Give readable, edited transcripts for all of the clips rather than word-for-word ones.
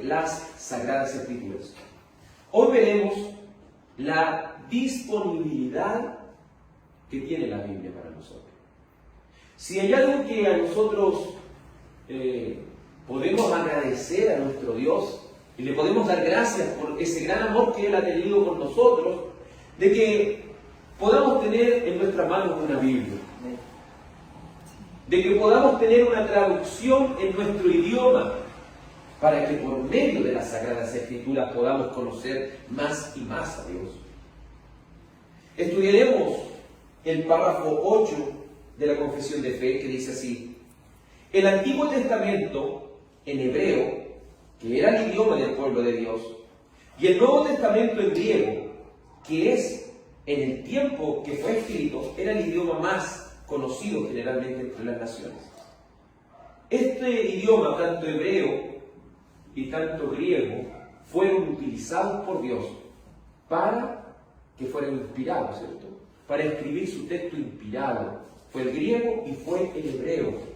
las Sagradas Escrituras. Hoy veremos la disponibilidad que tiene la Biblia para nosotros. Si hay algo que a nosotros podemos agradecer a nuestro Dios y le podemos dar gracias por ese gran amor que Él ha tenido con nosotros, de que podamos tener en nuestras manos una Biblia, de que podamos tener una traducción en nuestro idioma, para que por medio de las Sagradas Escrituras podamos conocer más y más a Dios. Estudiaremos el párrafo 8 de la Confesión de Fe, que dice así: el Antiguo Testamento en hebreo, que era el idioma del pueblo de Dios, y el Nuevo Testamento en griego, que es en el tiempo que fue escrito, era el idioma más conocido generalmente entre las naciones. Este idioma, tanto hebreo y tanto griego, fueron utilizados por Dios para que fueran inspirados, ¿cierto? Para escribir su texto inspirado. Fue el griego y fue el hebreo.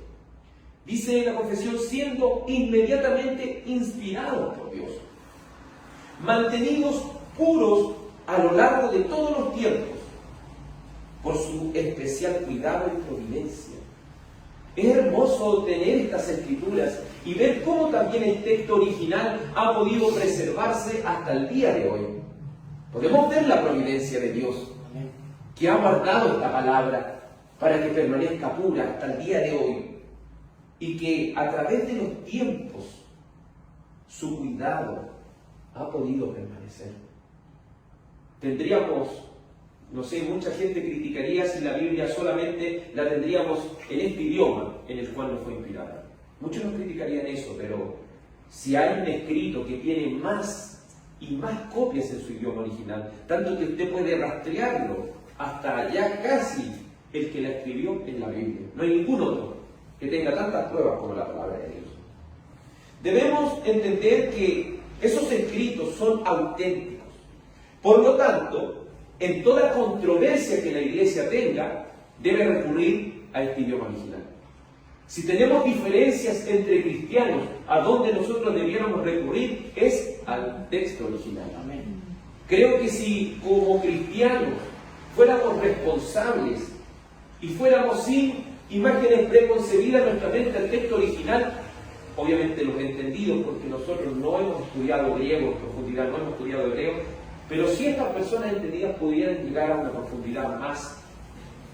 Dice la confesión, siendo inmediatamente inspirados por Dios, mantenidos puros a lo largo de todos los tiempos, por su especial cuidado y providencia. Es hermoso tener estas escrituras y ver cómo también el texto original ha podido preservarse hasta el día de hoy. Podemos ver la providencia de Dios, que ha guardado esta palabra para que permanezca pura hasta el día de hoy, y que a través de los tiempos su cuidado ha podido permanecer. Tendríamos, no sé, mucha gente criticaría si la Biblia solamente la tendríamos en este idioma en el cual no fue inspirada. Muchos nos criticarían eso, pero si hay un escrito que tiene más y más copias en su idioma original, tanto que usted puede rastrearlo hasta allá casi el que la escribió en la Biblia. No hay ningún otro que tenga tantas pruebas como la palabra de Dios. Debemos entender que esos escritos son auténticos. Por lo tanto, en toda controversia que la iglesia tenga, debe recurrir a este idioma original. Si tenemos diferencias entre cristianos, a donde nosotros debiéramos recurrir es al texto original. Amén. Creo que si como cristianos fuéramos responsables y fuéramos sin imágenes preconcebidas en nuestra mente al texto original, obviamente los entendidos, porque nosotros no hemos estudiado griego en profundidad, no hemos estudiado hebreo, pero si estas personas entendidas pudieran llegar a una profundidad más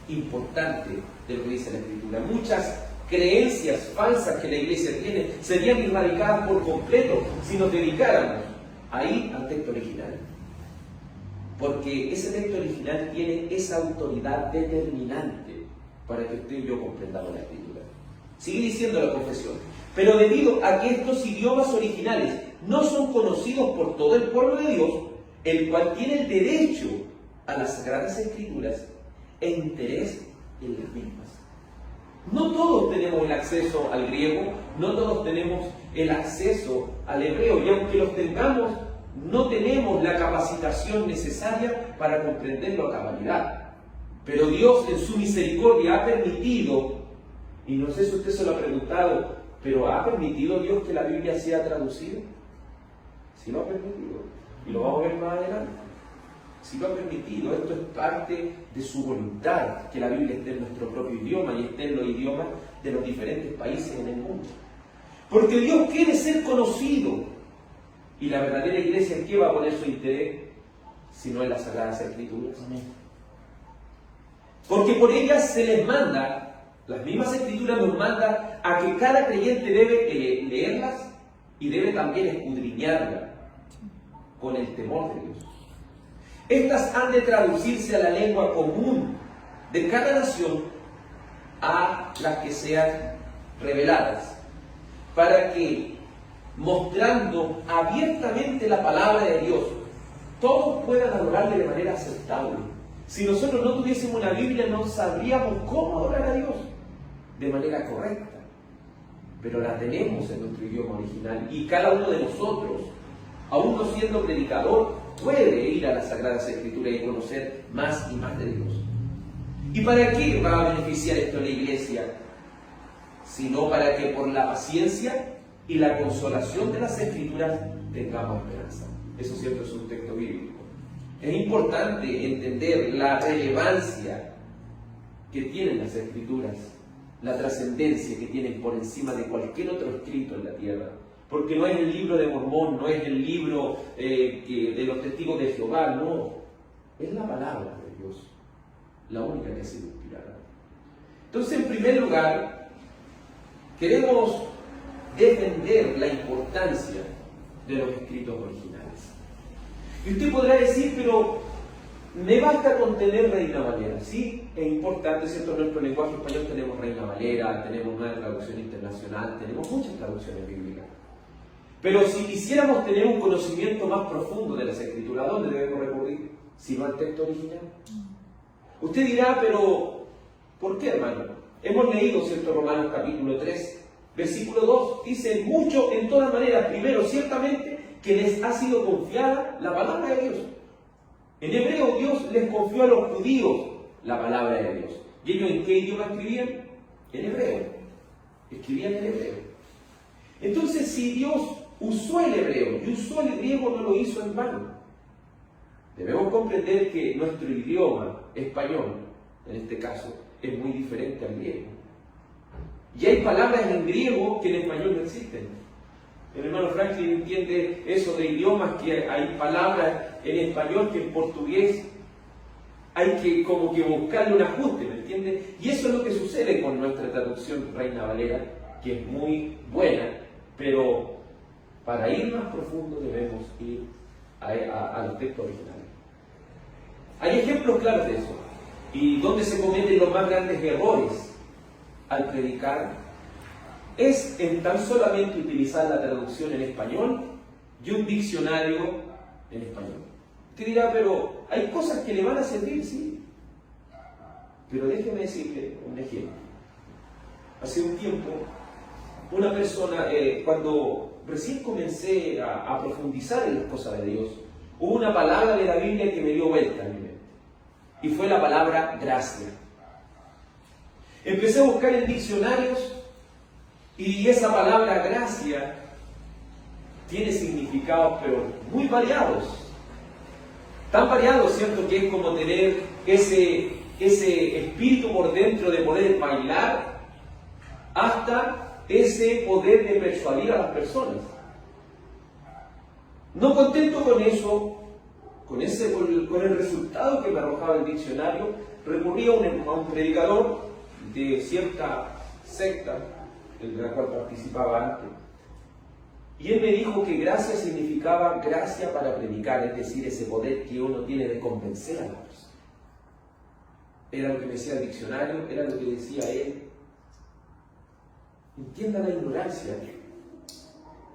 importante de lo que dice la Escritura, muchas creencias falsas que la iglesia tiene serían erradicadas por completo si nos dedicáramos ahí al texto original. Porque ese texto original tiene esa autoridad determinante para que usted y yo comprendamos la Escritura. Sigue diciendo la confesión: pero debido a que estos idiomas originales no son conocidos por todo el pueblo de Dios, el cual tiene el derecho a las Sagradas Escrituras e interés en las mismas. No todos tenemos el acceso al griego, no todos tenemos el acceso al hebreo, y aunque los tengamos, no tenemos la capacitación necesaria para comprenderlo a cabalidad. Pero Dios en su misericordia ha permitido, y no sé si usted se lo ha preguntado, pero ¿ha permitido Dios que la Biblia sea traducida? Sí lo ha permitido, y lo vamos a ver más adelante. Sí lo ha permitido, esto es parte de su voluntad, que la Biblia esté en nuestro propio idioma y esté en los idiomas de los diferentes países en el mundo. Porque Dios quiere ser conocido, y la verdadera iglesia, ¿en qué va a poner su interés? Si no en las Sagradas Escrituras. Amén. Porque por ellas se les manda, las mismas Escrituras nos mandan a que cada creyente debe leerlas y debe también escudriñarlas con el temor de Dios. Estas han de traducirse a la lengua común de cada nación a las que sean reveladas, para que, mostrando abiertamente la palabra de Dios, todos puedan adorarle de manera aceptable. Si nosotros no tuviésemos una Biblia, no sabríamos cómo adorar a Dios de manera correcta. Pero la tenemos en nuestro idioma original, y cada uno de nosotros, aún no siendo predicador, puede ir a las Sagradas Escrituras y conocer más y más de Dios. ¿Y para qué va a beneficiar esto a la iglesia? Sino para que por la paciencia y la consolación de las Escrituras tengamos esperanza. Eso siempre es un texto bíblico. Es importante entender la relevancia que tienen las Escrituras, la trascendencia que tienen por encima de cualquier otro escrito en la tierra. Porque no es el libro de Mormón, no es el libro de los testigos de Jehová, no. Es la palabra de Dios, la única que ha sido inspirada. Entonces, en primer lugar, queremos defender la importancia de los escritos originales. Y usted podrá decir, pero me basta con tener Reina Valera. Sí, es importante, ¿cierto? En nuestro lenguaje español tenemos Reina Valera, tenemos una traducción internacional, tenemos muchas traducciones bíblicas. Pero si quisiéramos tener un conocimiento más profundo de las Escrituras, ¿a dónde debemos recurrir? Si no al texto original. Usted dirá, pero ¿por qué, hermano? Hemos leído, ¿cierto? Romanos capítulo 3, versículo 2, dice mucho en todas maneras. Primero, ciertamente, que les ha sido confiada la palabra de Dios. En hebreo, Dios les confió a los judíos la palabra de Dios. ¿Y ellos en qué idioma escribían? En hebreo. Escribían en hebreo. Entonces, si Dios usó el hebreo y usó el griego, no lo hizo en vano. Debemos comprender que nuestro idioma español, en este caso, es muy diferente al griego. Y hay palabras en griego que en español no existen. El hermano Franklin entiende eso de idiomas, que hay palabras en español que en portugués hay que como que buscarle un ajuste, ¿me entiende? Y eso es lo que sucede con nuestra traducción Reina Valera, que es muy buena, pero para ir más profundo debemos ir a los textos originales. Hay ejemplos claros de eso, y donde se cometen los más grandes errores al predicar es en tan solamente utilizar la traducción en español y un diccionario en español. Usted dirá, pero hay cosas que le van a servir, sí. Pero déjeme decirle un ejemplo. Hace un tiempo, una persona, cuando recién comencé a profundizar en las cosas de Dios, hubo una palabra de la Biblia que me dio vuelta en mi mente. Y fue la palabra gracia. Empecé a buscar en diccionarios y esa palabra gracia tiene significados pero muy variados. Tan variados, ¿cierto? Que es como tener ese espíritu por dentro de poder bailar hasta ese poder de persuadir a las personas. No contento con eso, con el resultado que me arrojaba el diccionario, recurrí a un predicador de cierta secta, de la cual participaba antes, y él me dijo que gracia significaba gracia para predicar, es decir, ese poder que uno tiene de convencer a la persona. Era lo que me decía el diccionario, era lo que decía él. Entienda la ignorancia.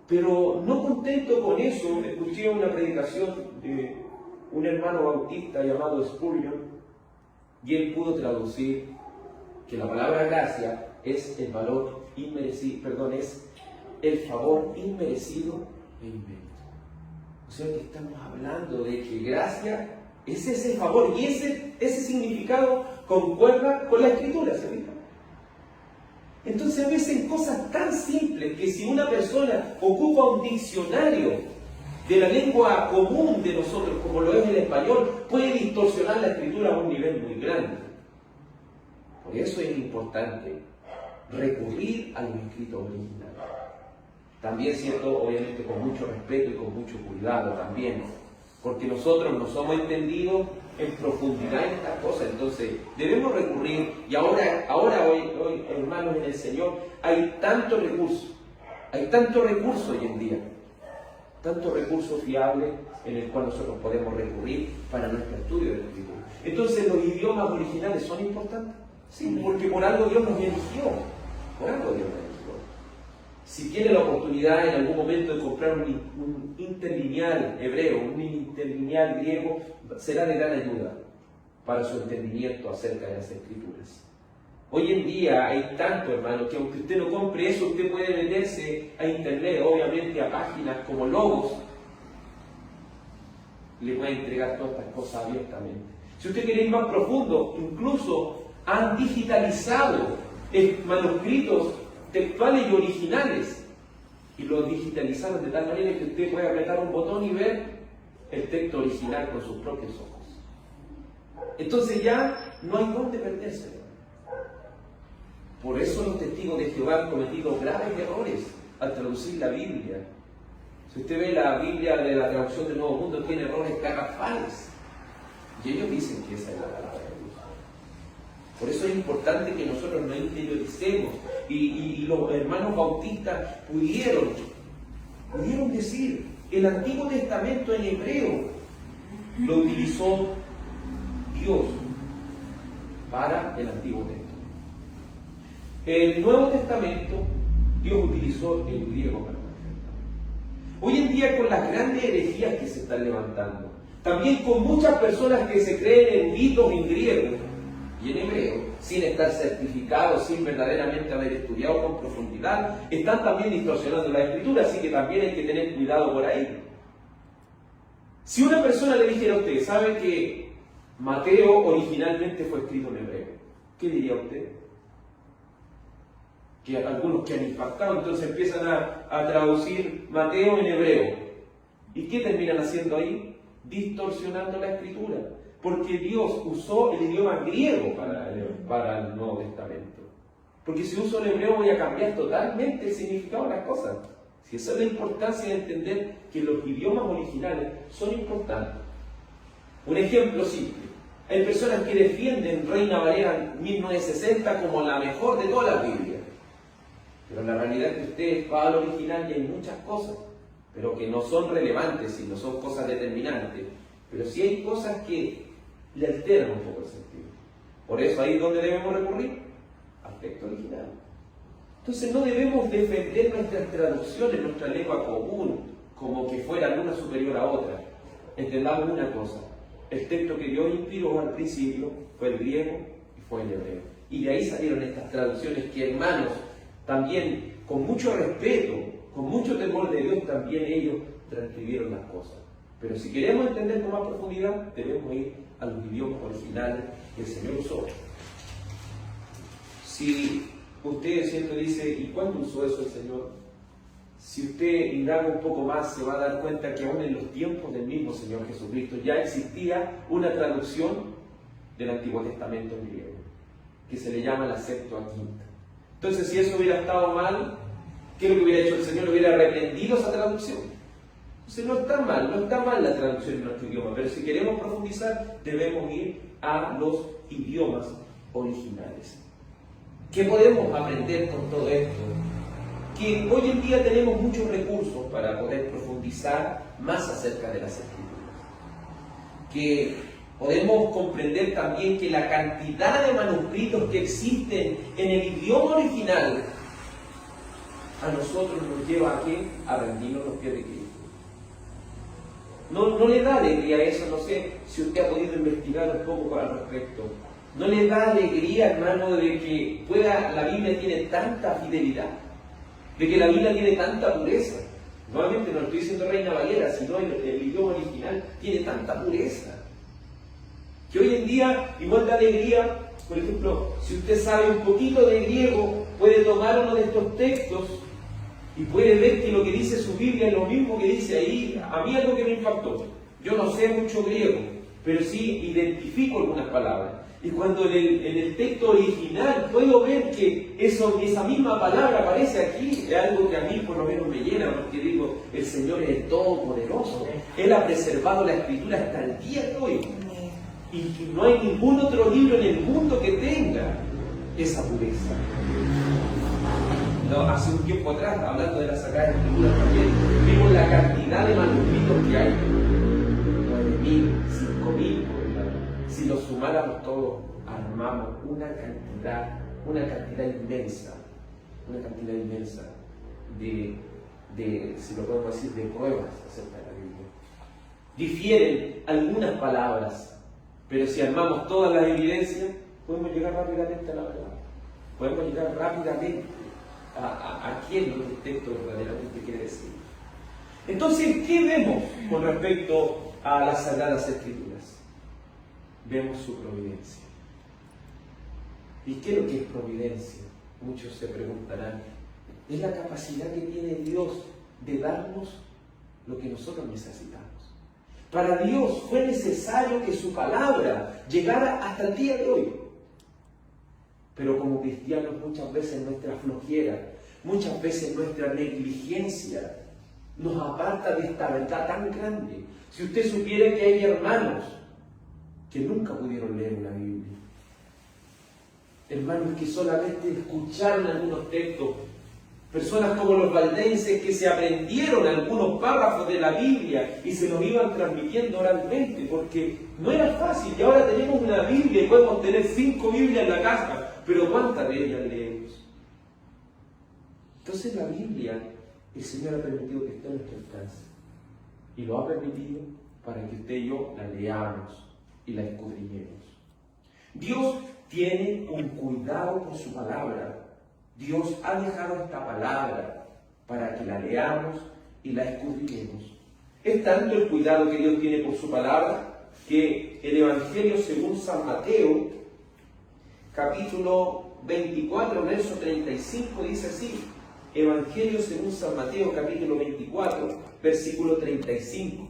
Pero no contento con eso, escuché una predicación de un hermano bautista llamado Spurgeon, y él pudo traducir que la palabra gracia es el valor inmerecido, es el favor inmerecido e inmérito. O sea que estamos hablando de que gracia es ese favor, y ese significado concuerda con la Escritura, ¿se fija? Entonces a veces cosas tan simples que si una persona ocupa un diccionario de la lengua común de nosotros, como lo es el español, puede distorsionar la Escritura a un nivel muy grande. Por eso es importante recurrir a los escritos originales. También, cierto, obviamente con mucho respeto y con mucho cuidado también, porque nosotros no somos entendidos en profundidad en estas cosas, entonces debemos recurrir, y ahora hoy, hermanos en el Señor, hay tanto recurso hoy en día, tanto recurso fiable en el cual nosotros podemos recurrir para nuestro estudio de la Escritura. Entonces, ¿los idiomas originales son importantes? Sí, porque por algo Dios nos eligió, por algo Dios nos eligió. Si tiene la oportunidad en algún momento de comprar un interlineal hebreo, un interlineal griego, será de gran ayuda para su entendimiento acerca de las Escrituras. Hoy en día hay tanto, hermano, que aunque usted no compre eso, usted puede meterse a internet, obviamente a páginas como Logos, le puede entregar todas estas cosas abiertamente. Si usted quiere ir más profundo, incluso han digitalizado manuscritos textuales y originales y lo digitalizaron de tal manera que usted puede apretar un botón y ver el texto original con sus propios ojos. Entonces ya no hay dónde perderse. Por eso los testigos de Jehová han cometido graves errores al traducir la Biblia. Si usted ve la Biblia de la traducción del Nuevo Mundo, tiene errores garrafales. Y ellos dicen que esa es la palabra de Dios. Por eso es importante que nosotros nos interioricemos. Y los hermanos bautistas pudieron decir, el Antiguo Testamento en hebreo lo utilizó Dios para el Antiguo Testamento. El Nuevo Testamento, Dios utilizó el griego para manifestar. Hoy en día, con las grandes herejías que se están levantando, también con muchas personas que se creen eruditos en griego y en hebreo, sin estar certificados, sin verdaderamente haber estudiado con profundidad, están también distorsionando la Escritura, así que también hay que tener cuidado por ahí. Si una persona le dijera a usted, ¿sabe que Mateo originalmente fue escrito en hebreo? ¿Qué diría usted? Que algunos que han impactado, entonces empiezan a traducir Mateo en hebreo. ¿Y qué terminan haciendo ahí? Distorsionando la Escritura. Porque Dios usó el idioma griego para el Nuevo Testamento. Porque si uso el hebreo voy a cambiar totalmente el significado de las cosas. Si esa es la importancia de entender que los idiomas originales son importantes. Un ejemplo simple. Hay personas que defienden Reina Valera 1960 como la mejor de toda la Biblia. Pero la realidad es que usted va al original y hay muchas cosas, pero que no son relevantes y no son cosas determinantes. Pero sí hay cosas que le alteran un poco el sentido. Por eso ahí es donde debemos recurrir al texto original. Entonces no debemos defender nuestras traducciones, nuestra lengua común, como que fuera una superior a otra. Entendamos una cosa, el texto que Dios inspiró al principio fue el griego y fue el hebreo. Y de ahí salieron estas traducciones que, hermanos, también con mucho respeto, con mucho temor de Dios, también ellos transcribieron las cosas. Pero si queremos entender con más profundidad, debemos ir a los idiomas originales que el Señor usó. Si usted siempre dice, ¿y cuándo usó eso el Señor? Si usted indaga un poco más, se va a dar cuenta que aún en los tiempos del mismo Señor Jesucristo ya existía una traducción del Antiguo Testamento en griego, que se le llama la Septuaginta. Entonces, si eso hubiera estado mal, ¿qué es lo que hubiera hecho el Señor? Le hubiera reprendido esa traducción. Entonces, no está mal la traducción en nuestro idioma, pero si queremos profundizar, debemos ir a los idiomas originales. ¿Qué podemos aprender con todo esto? Que hoy en día tenemos muchos recursos para poder profundizar más acerca de las Escrituras. Que podemos comprender también que la cantidad de manuscritos que existen en el idioma original a nosotros nos lleva a rendirnos los pies de Cristo. No le da alegría eso, no sé si usted ha podido investigar un poco al respecto. ¿No le da alegría, hermano, de que la Biblia tiene tanta fidelidad? De que la Biblia tiene tanta pureza. Nuevamente no estoy diciendo Reina Valera, sino el idioma original tiene tanta pureza. Que hoy en día, igual da alegría, por ejemplo, si usted sabe un poquito de griego, puede tomar uno de estos textos y puede ver que lo que dice su Biblia es lo mismo que dice ahí. A mí algo que me impactó. Yo no sé mucho griego, pero sí identifico algunas palabras. Y cuando en el texto original puedo ver que esa misma palabra aparece aquí, es algo que a mí por lo menos me llena, porque digo, el Señor es el Todopoderoso. Él ha preservado la Escritura hasta el día de hoy. Y no hay ningún otro libro en el mundo que tenga esa pureza. No, hace un tiempo atrás, hablando de la Sagrada Escritura también, vimos la cantidad de manuscritos que hay. 9.000, 5.000, si los sumáramos todos, armamos una cantidad inmensa de, si lo podemos decir, de pruebas acerca de la Biblia. Difieren algunas palabras, pero si armamos todas las evidencias, podemos llegar rápidamente a la verdad. Podemos llegar rápidamente a quién es lo que el texto verdaderamente quiere decir. Entonces, ¿qué vemos con respecto a las Sagradas Escrituras? Vemos su providencia. ¿Y qué es lo que es providencia? Muchos se preguntarán, Es la capacidad que tiene Dios de darnos lo que nosotros necesitamos. Para Dios fue necesario que su palabra llegara hasta el día de hoy. Pero como cristianos muchas veces nuestra flojera, muchas veces nuestra negligencia nos aparta de esta verdad tan grande. Si usted supiera que hay hermanos que nunca pudieron leer una Biblia, hermanos que solamente escucharon algunos textos, personas como los valdenses que se aprendieron algunos párrafos de la Biblia y se los iban transmitiendo oralmente, porque no era fácil. Y ahora tenemos una Biblia y podemos tener 5 Biblias en la casa, pero ¿cuántas de ellas leemos? Entonces la Biblia, el Señor ha permitido que esté a nuestro alcance. Y lo ha permitido para que usted y yo la leamos y la escudriñemos. Dios tiene un cuidado con su palabra. Dios ha dejado esta palabra para que la leamos y la escudriñemos. Es tanto el cuidado que Dios tiene por su palabra que el Evangelio según San Mateo, capítulo 24, verso 35, dice así. Evangelio según San Mateo, capítulo 24, versículo 35.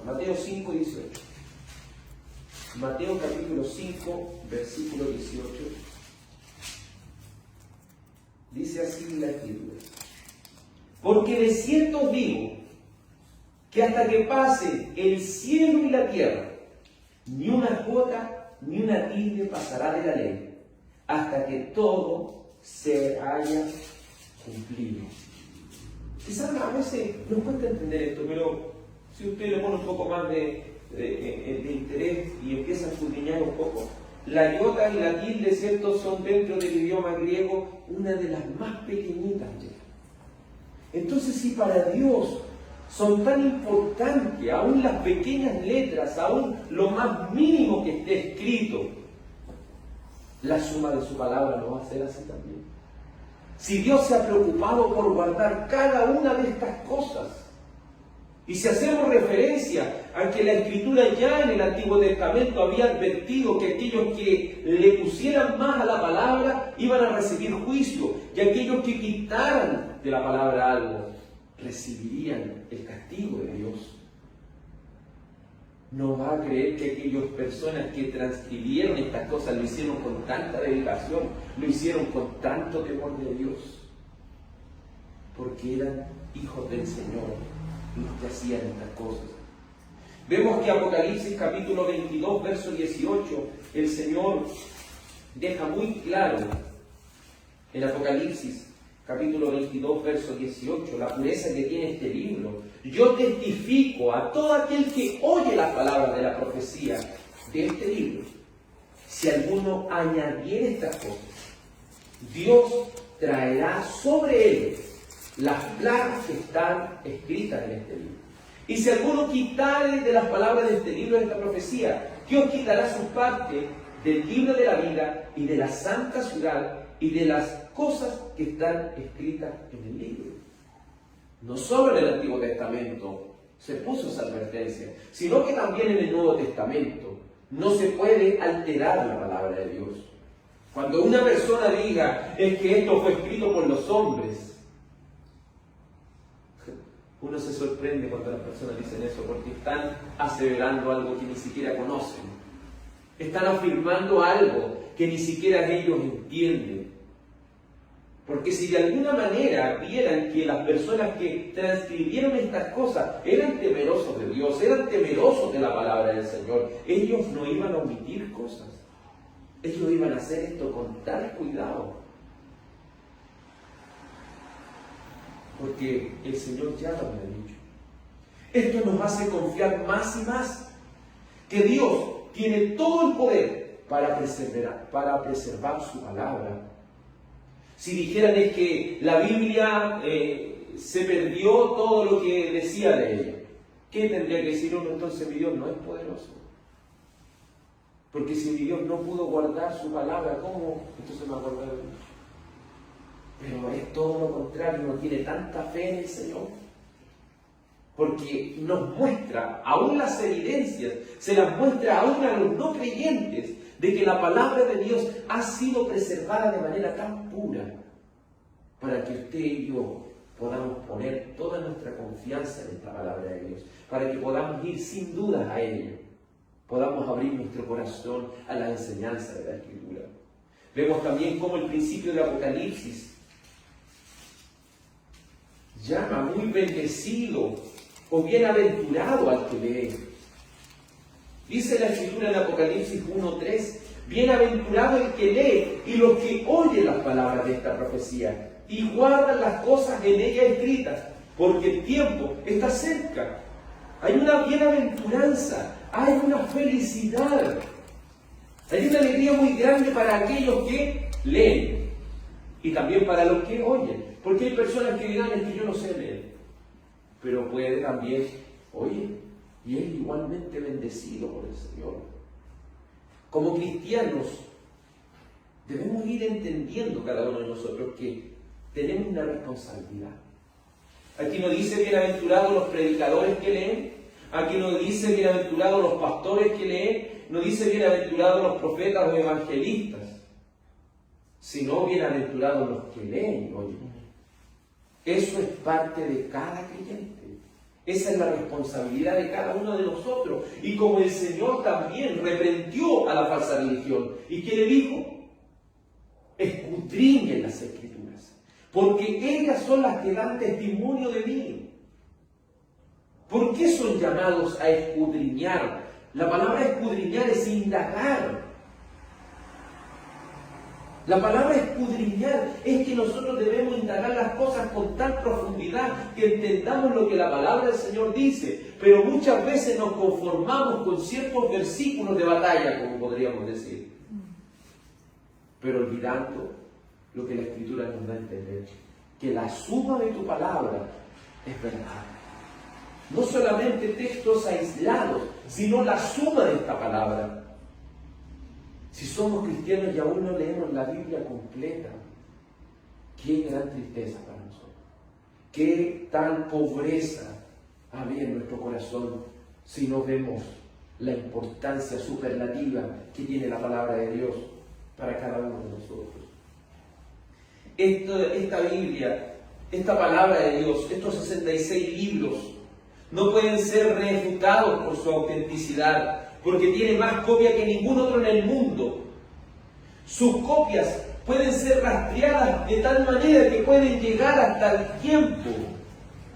Mateo 5, 18. Mateo capítulo 5, versículo 18. Dice así la Escritura: porque de cierto os digo, que hasta que pase el cielo y la tierra, ni una jota ni una tilde pasará de la ley, hasta que todo se haya cumplido. Quizás a veces nos cuesta entender esto, pero si usted le pone un poco más de interés y empieza a escudriñar un poco, la iota y la tilde, ¿cierto?, son dentro del idioma griego una de las más pequeñitas. Entonces, si para Dios son tan importantes, aún las pequeñas letras, aún lo más mínimo que esté escrito, la suma de su palabra no va a ser así también. Si Dios se ha preocupado por guardar cada una de estas cosas, y si hacemos referencia a que la Escritura ya en el Antiguo Testamento había advertido que aquellos que le pusieran más a la palabra iban a recibir juicio, y aquellos que quitaran de la palabra algo recibirían el castigo de Dios. No va a creer que aquellas personas que transcribieron estas cosas lo hicieron con tanta dedicación, lo hicieron con tanto temor de Dios, porque eran hijos del Señor los que hacían estas cosas. Vemos que Apocalipsis capítulo 22, verso 18, el Señor deja muy claro en Apocalipsis capítulo 22, verso 18, la pureza que tiene este libro. Yo testifico a todo aquel que oye las palabras de la profecía de este libro. Si alguno añadiere estas cosas, Dios traerá sobre él las plagas que están escritas en este libro. Y si alguno quitare de las palabras de este libro, de esta profecía, Dios quitará su parte del libro de la vida y de la santa ciudad y de las cosas que están escritas en el libro. No solo en el Antiguo Testamento se puso esa advertencia, sino que también en el Nuevo Testamento no se puede alterar la palabra de Dios. Cuando una persona diga, es que esto fue escrito por los hombres, uno se sorprende cuando las personas dicen eso, porque están aseverando algo que ni siquiera conocen. Están afirmando algo que ni siquiera ellos entienden. Porque si de alguna manera vieran que las personas que transcribieron estas cosas eran temerosos de Dios, eran temerosos de la palabra del Señor, ellos no iban a omitir cosas. Ellos iban a hacer esto con tal cuidado. Porque el Señor ya lo había dicho. Esto nos hace confiar más y más que Dios tiene todo el poder para preservar su palabra. Si dijeran es que la Biblia se perdió todo lo que decía de ella, ¿qué tendría que decir uno? Entonces mi Dios no es poderoso. Porque si mi Dios no pudo guardar su palabra, ¿cómo entonces me acuerdo de Dios? Pero es todo lo contrario, no tiene tanta fe en el Señor. porque nos muestra aún las evidencias, se las muestra aún a los no creyentes, de que la palabra de Dios ha sido preservada de manera tan pura, para que usted y yo podamos poner toda nuestra confianza en esta palabra de Dios, para que podamos ir sin dudas a ella, podamos abrir nuestro corazón a la enseñanza de la Escritura. Vemos también cómo el principio de Apocalipsis llama muy bendecido o bienaventurado al que lee. Dice la Escritura en Apocalipsis 1:3, bienaventurado el que lee y los que oyen las palabras de esta profecía y guardan las cosas en ella escritas, porque el tiempo está cerca. Hay una bienaventuranza, hay una felicidad, hay una alegría muy grande para aquellos que leen y también para los que oyen, porque hay personas que dirán, es que yo no sé leer, pero puede también oír y es igualmente bendecido por el Señor. Como cristianos debemos ir entendiendo cada uno de nosotros que tenemos una responsabilidad. Aquí no dice bienaventurados los predicadores que leen, aquí no dice bienaventurados los pastores que leen, no dice bienaventurados los profetas o evangelistas, sino bienaventurados los que leen y oyen. Eso es parte de cada creyente. Esa es la responsabilidad de cada uno de nosotros. Y como el Señor también reprendió a la falsa religión, ¿y qué le dijo? Escudriñen las Escrituras, porque ellas son las que dan testimonio de mí. ¿Por qué son llamados a escudriñar? La palabra escudriñar es indagar. La palabra escudriñar es que nosotros debemos indagar las cosas con tal profundidad que entendamos lo que la palabra del Señor dice, pero muchas veces nos conformamos con ciertos versículos de batalla, como podríamos decir, pero olvidando lo que la Escritura nos da a entender, que la suma de tu palabra es verdad. No solamente textos aislados, sino la suma de esta palabra. Si somos cristianos y aún no leemos la Biblia completa, qué gran tristeza para nosotros. Qué tal pobreza había en nuestro corazón si no vemos la importancia superlativa que tiene la palabra de Dios para cada uno de nosotros. Esta Biblia, esta palabra de Dios, estos 66 libros, no pueden ser refutados por su autenticidad, porque tiene más copias que ningún otro en el mundo. Sus copias pueden ser rastreadas de tal manera que pueden llegar hasta el tiempo,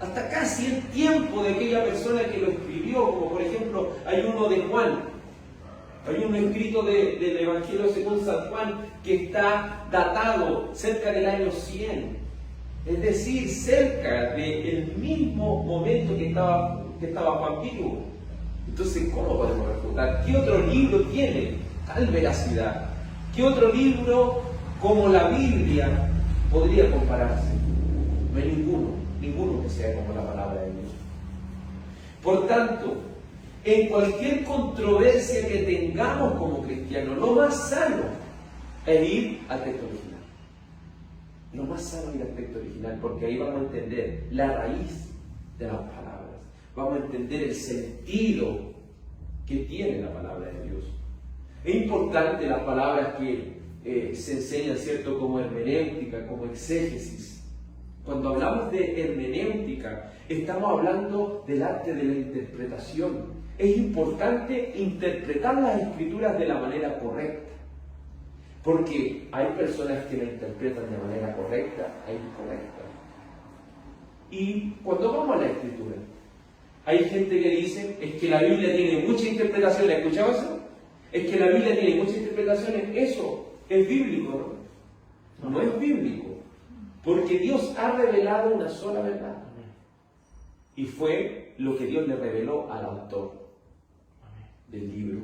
hasta casi el tiempo de aquella persona que lo escribió, como por ejemplo hay uno de Juan, hay uno escrito del Evangelio según San Juan que está datado cerca del año 100, es decir, cerca del mismo momento que estaba Juan vivo. Entonces, ¿cómo podemos refutar? ¿Qué otro libro tiene tal veracidad? ¿Qué otro libro como la Biblia podría compararse? No hay ninguno que sea como la palabra de Dios. Por tanto, en cualquier controversia que tengamos como cristianos, lo más sano es ir al texto original. Lo más sano es ir al texto original, porque ahí vamos a entender la raíz de las palabras. Vamos a entender el sentido que tiene la palabra de Dios. Es importante las palabras que se enseñan, ¿cierto?, como hermenéutica, como exégesis. Cuando hablamos de hermenéutica, estamos hablando del arte de la interpretación. Es importante interpretar las Escrituras de la manera correcta, porque hay personas que la interpretan de manera correcta e incorrecta. Y cuando vamos a la Escritura, hay gente que dice, es que la Biblia tiene muchas interpretaciones. ¿Escuchado eso? Es que la Biblia tiene muchas interpretaciones. Eso es bíblico, ¿no? No es bíblico. Porque Dios ha revelado una sola verdad. Y fue lo que Dios le reveló al autor del libro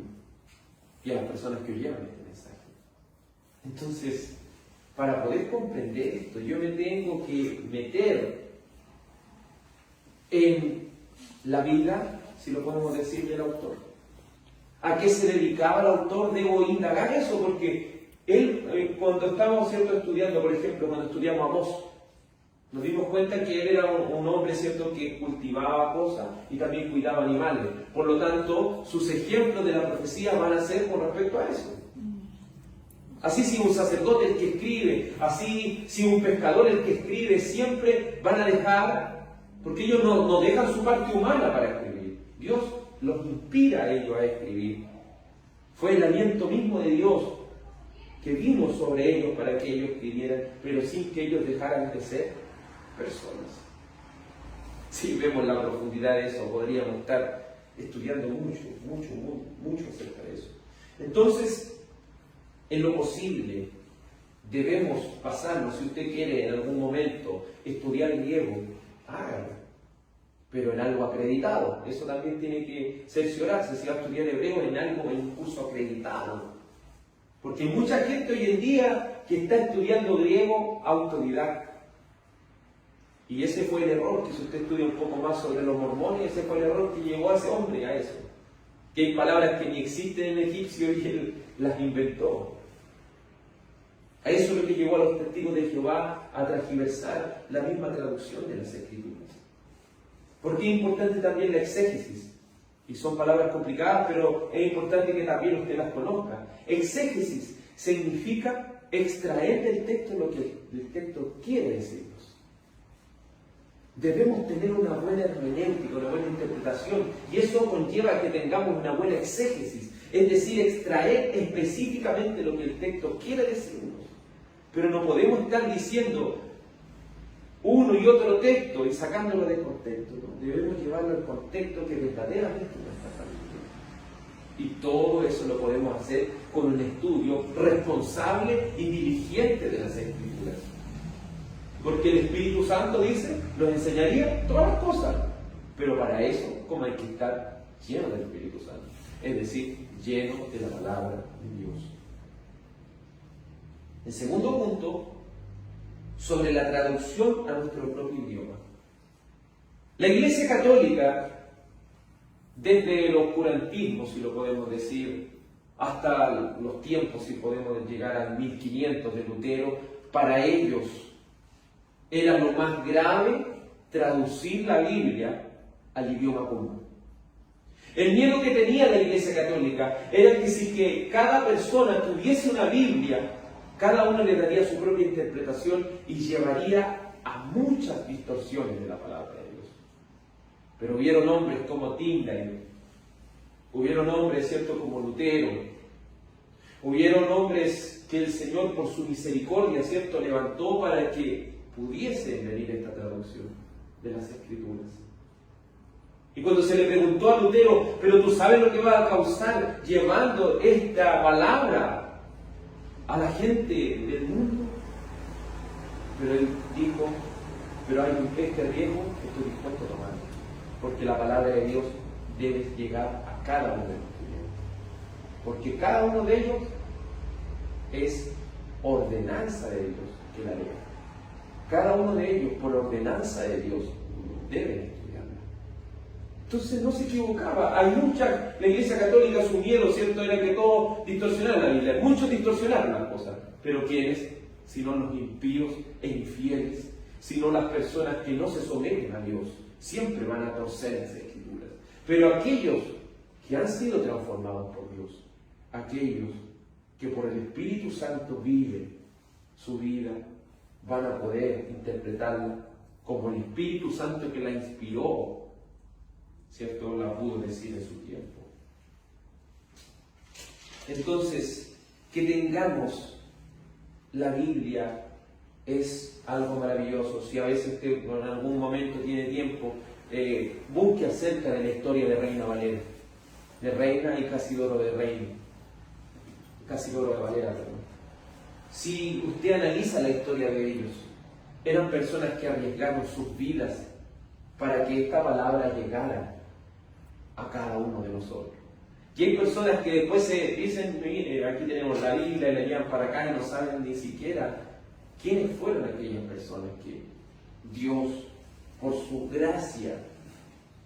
y a las personas que oyeron este mensaje. Entonces, para poder comprender esto, yo me tengo que meter en la vida, si lo podemos decir, del autor. ¿A qué se dedicaba el autor? Debo indagar eso, porque él, cuando estábamos, ¿cierto?, estudiando, por ejemplo, cuando estudiamos Amós, Nos dimos cuenta que él era un hombre, ¿cierto?, que cultivaba cosas y también cuidaba animales. Por lo tanto, sus ejemplos de la profecía van a ser con respecto a eso. Así si un sacerdote el que escribe, así si un pescador el que escribe, siempre van a dejar, porque ellos no dejan su parte humana para escribir. Dios los inspira a ellos a escribir. Fue el aliento mismo de Dios que vino sobre ellos para que ellos escribieran, pero sin que ellos dejaran de ser personas. Si vemos la profundidad de eso, podríamos estar estudiando mucho acerca de eso. Entonces, en lo posible, debemos pasarnos, si usted quiere en algún momento estudiar griego, hágalo, pero en algo acreditado. Eso también tiene que cerciorarse, si va a estudiar hebreo, en un curso acreditado. Porque hay mucha gente hoy en día que está estudiando griego autodidacta. Y ese fue el error, que si usted estudia un poco más sobre los mormones, ese fue el error que llevó a ese hombre a eso. Que hay palabras que ni existen en egipcio y él las inventó. A eso es lo que llevó a los testigos de Jehová a transgiversar la misma traducción de las Escrituras. Porque es importante también la exégesis. Y son palabras complicadas, pero es importante que también usted las conozca. Exégesis significa extraer del texto lo que el texto quiere decirnos. Debemos tener una buena hermenéutica, una buena interpretación, y eso conlleva que tengamos una buena exégesis, es decir, extraer específicamente lo que el texto quiere decirnos. Pero no podemos estar diciendo uno y otro texto y sacándolo de contexto, ¿no? Debemos llevarlo al contexto que verdaderamente nos está faltando. Y todo eso lo podemos hacer con un estudio responsable y diligente de las Escrituras. Porque el Espíritu Santo dice, nos enseñaría todas las cosas. Pero para eso, como hay que estar lleno del Espíritu Santo. Es decir, lleno de la palabra de Dios. El segundo punto, sobre la traducción a nuestro propio idioma. La Iglesia Católica, desde el oscurantismo, si lo podemos decir, hasta los tiempos, si podemos llegar al 1500 de Lutero, para ellos era lo más grave traducir la Biblia al idioma común. El miedo que tenía la Iglesia Católica era que si que cada persona tuviese una Biblia, cada uno le daría su propia interpretación y llevaría a muchas distorsiones de la palabra de Dios. Pero hubieron hombres como Tyndale, hubieron hombres, ¿cierto?, como Lutero, hubieron hombres que el Señor, por su misericordia, ¿cierto?, levantó para que pudiese venir esta traducción de las Escrituras. Y cuando se le preguntó a Lutero, pero tú sabes lo que va a causar llevando esta palabra a la gente del mundo, pero él dijo, pero hay este riesgo que estoy dispuesto a tomar, porque la palabra de Dios debe llegar a cada uno de los creyentes, porque cada uno de ellos es ordenanza de Dios que la lea. Cada uno de ellos, por ordenanza de Dios, deben estudiarla. Entonces no se equivocaba. La Iglesia Católica, su miedo, ¿cierto?, era que todos distorsionaran la Biblia. Muchos distorsionaron las cosas. Pero ¿quiénes? Sino los impíos e infieles, sino las personas que no se someten a Dios. Siempre van a torcer las Escrituras. Pero aquellos que han sido transformados por Dios, aquellos que por el Espíritu Santo viven su vida, van a poder interpretarla como el Espíritu Santo que la inspiró, ¿cierto?, la pudo decir en su tiempo. Entonces, que tengamos la Biblia es algo maravilloso. Si a veces usted en algún momento tiene tiempo, busque acerca de la historia de Reina Valera, de Reina y Casidoro de Reina, Casidoro de Valera, perdón. Si usted analiza la historia de ellos, eran personas que arriesgaron sus vidas para que esta palabra llegara a cada uno de nosotros. Y hay personas que después se dicen, mire, aquí tenemos la Biblia y la llevan para acá y no saben ni siquiera quiénes fueron aquellas personas que Dios, por su gracia,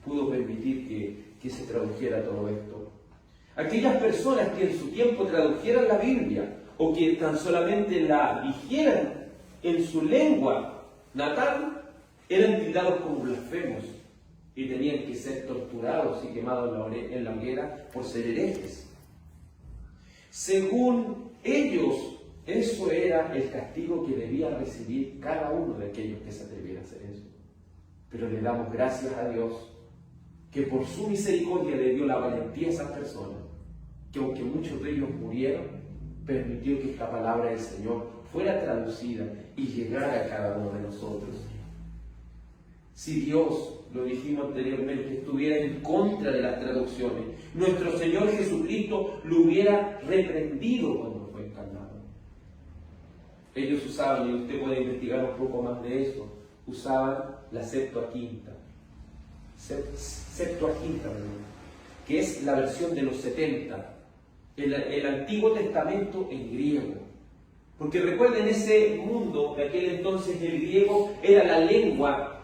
pudo permitir que se tradujera todo esto. Aquellas personas que en su tiempo tradujeran la Biblia, o que tan solamente la dijeran en su lengua, Natán eran tildados como blasfemos y tenían que ser torturados y quemados en la hoguera por ser herejes. Según ellos, eso era el castigo que debía recibir cada uno de aquellos que se atreviera a hacer eso. Pero le damos gracias a Dios que por su misericordia le dio la valentía a esas personas, que aunque muchos de ellos murieron, permitió que esta palabra del Señor fuera traducida y llegara a cada uno de nosotros. Si Dios, lo dijimos anteriormente, estuviera en contra de las traducciones, nuestro Señor Jesucristo lo hubiera reprendido cuando fue encarnado. Ellos usaban, y usted puede investigar un poco más de eso, usaban la Septuaginta, que es la versión de los 70, el Antiguo Testamento en griego. Porque recuerden, ese mundo de aquel entonces el griego era la lengua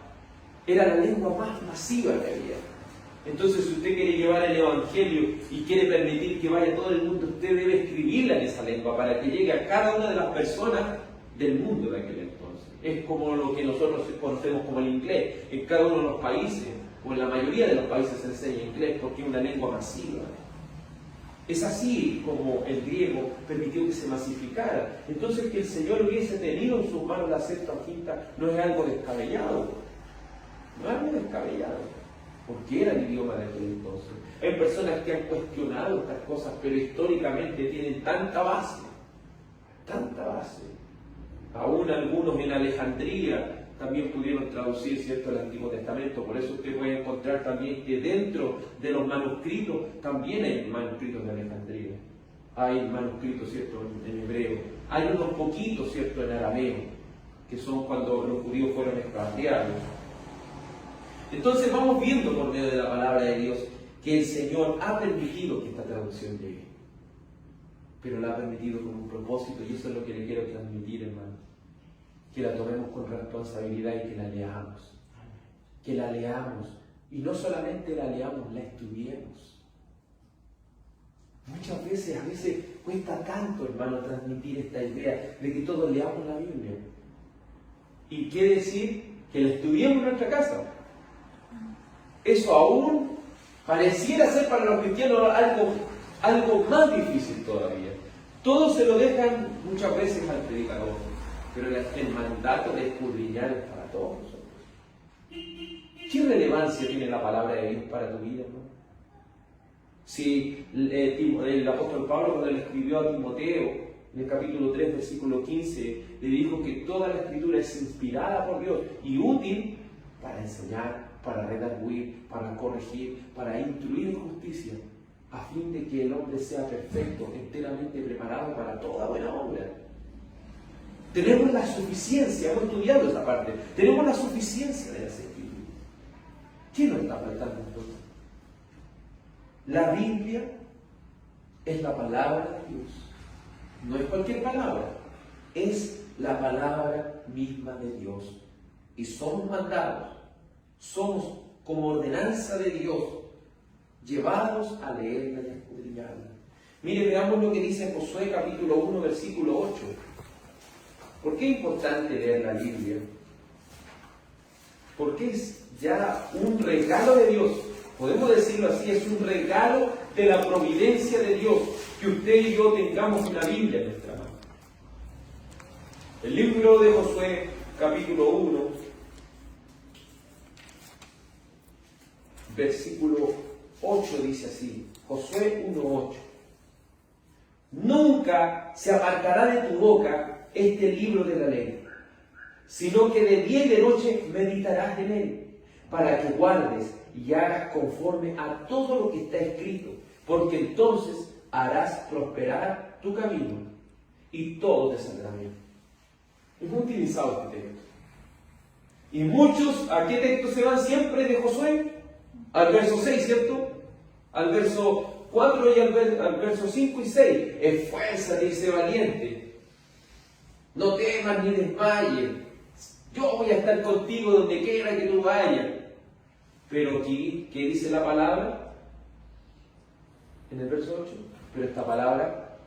más masiva que había. Entonces, si usted quiere llevar el Evangelio y quiere permitir que vaya todo el mundo, usted debe escribirla en esa lengua para que llegue a cada una de las personas del mundo de aquel entonces. Es como lo que nosotros conocemos como el inglés. En cada uno de los países, o en la mayoría de los países, se enseña inglés porque es una lengua masiva. Es así como el griego permitió que se masificara. Entonces, que el Señor hubiese tenido en sus manos la Septuaginta no es algo descabellado. No es algo descabellado, porque era el idioma de aquel entonces. Hay personas que han cuestionado estas cosas, pero históricamente tienen tanta base. Aún algunos en Alejandría también pudieron traducir, ¿cierto?, el Antiguo Testamento. Por eso usted puede encontrar también que dentro de los manuscritos también hay manuscritos de Alejandría. Hay manuscritos, ¿cierto?, en hebreo. Hay unos poquitos, ¿cierto?, en arameo, que son cuando los judíos fueron expatriados. Entonces vamos viendo por medio de la palabra de Dios que el Señor ha permitido que esta traducción llegue. Pero la ha permitido con un propósito, y eso es lo que le quiero transmitir, hermano. Que la tomemos con responsabilidad y que la leamos. Que la leamos. Y no solamente la leamos, la estudiemos. Muchas veces, a veces cuesta tanto, hermano, transmitir esta idea de que todos leamos la Biblia. ¿Y qué decir? Que la estudiemos en nuestra casa. Eso aún pareciera ser para los cristianos algo más difícil todavía. Todos se lo dejan muchas veces al predicador, pero el mandato de escudriñar es para todos nosotros. ¿Qué relevancia tiene la palabra de Dios para tu vida, hermano? Si el apóstol Pablo, cuando le escribió a Timoteo, en el capítulo 3, versículo 15, le dijo que toda la escritura es inspirada por Dios y útil para enseñar, para redarguir, para corregir, para instruir en justicia, a fin de que el hombre sea perfecto, enteramente preparado para toda buena obra. Tenemos la suficiencia, hemos estudiado esa parte, tenemos la suficiencia de las escrituras. ¿Qué nos está faltando entonces? La Biblia es la palabra de Dios. No es cualquier palabra, es la palabra misma de Dios. Y somos mandados, somos como ordenanza de Dios, llevados a leerla y a escudriñarla. Mire, veamos lo que dice Josué capítulo 1, versículo 8. ¿Por qué es importante leer la Biblia? Porque es ya un regalo de Dios. Podemos decirlo así, es un regalo de la providencia de Dios que usted y yo tengamos una Biblia en nuestra mano. El libro de Josué capítulo 1, versículo 8 dice así, Josué 1:8. Nunca se apartará de tu boca este libro de la ley, sino que de día y de noche meditarás en él, para que guardes y hagas conforme a todo lo que está escrito, porque entonces harás prosperar tu camino y todo te saldrá bien. Es muy utilizado este texto. Y muchos, ¿a qué texto se van siempre de Josué? Al verso 6, ¿cierto? Al verso 4 y al verso 5 y 6. Esfuérzate y sé valiente. No temas ni desmayes. Yo voy a estar contigo donde quiera que tú vayas. Pero ¿qué dice la palabra? En el verso 8. Pero esta palabra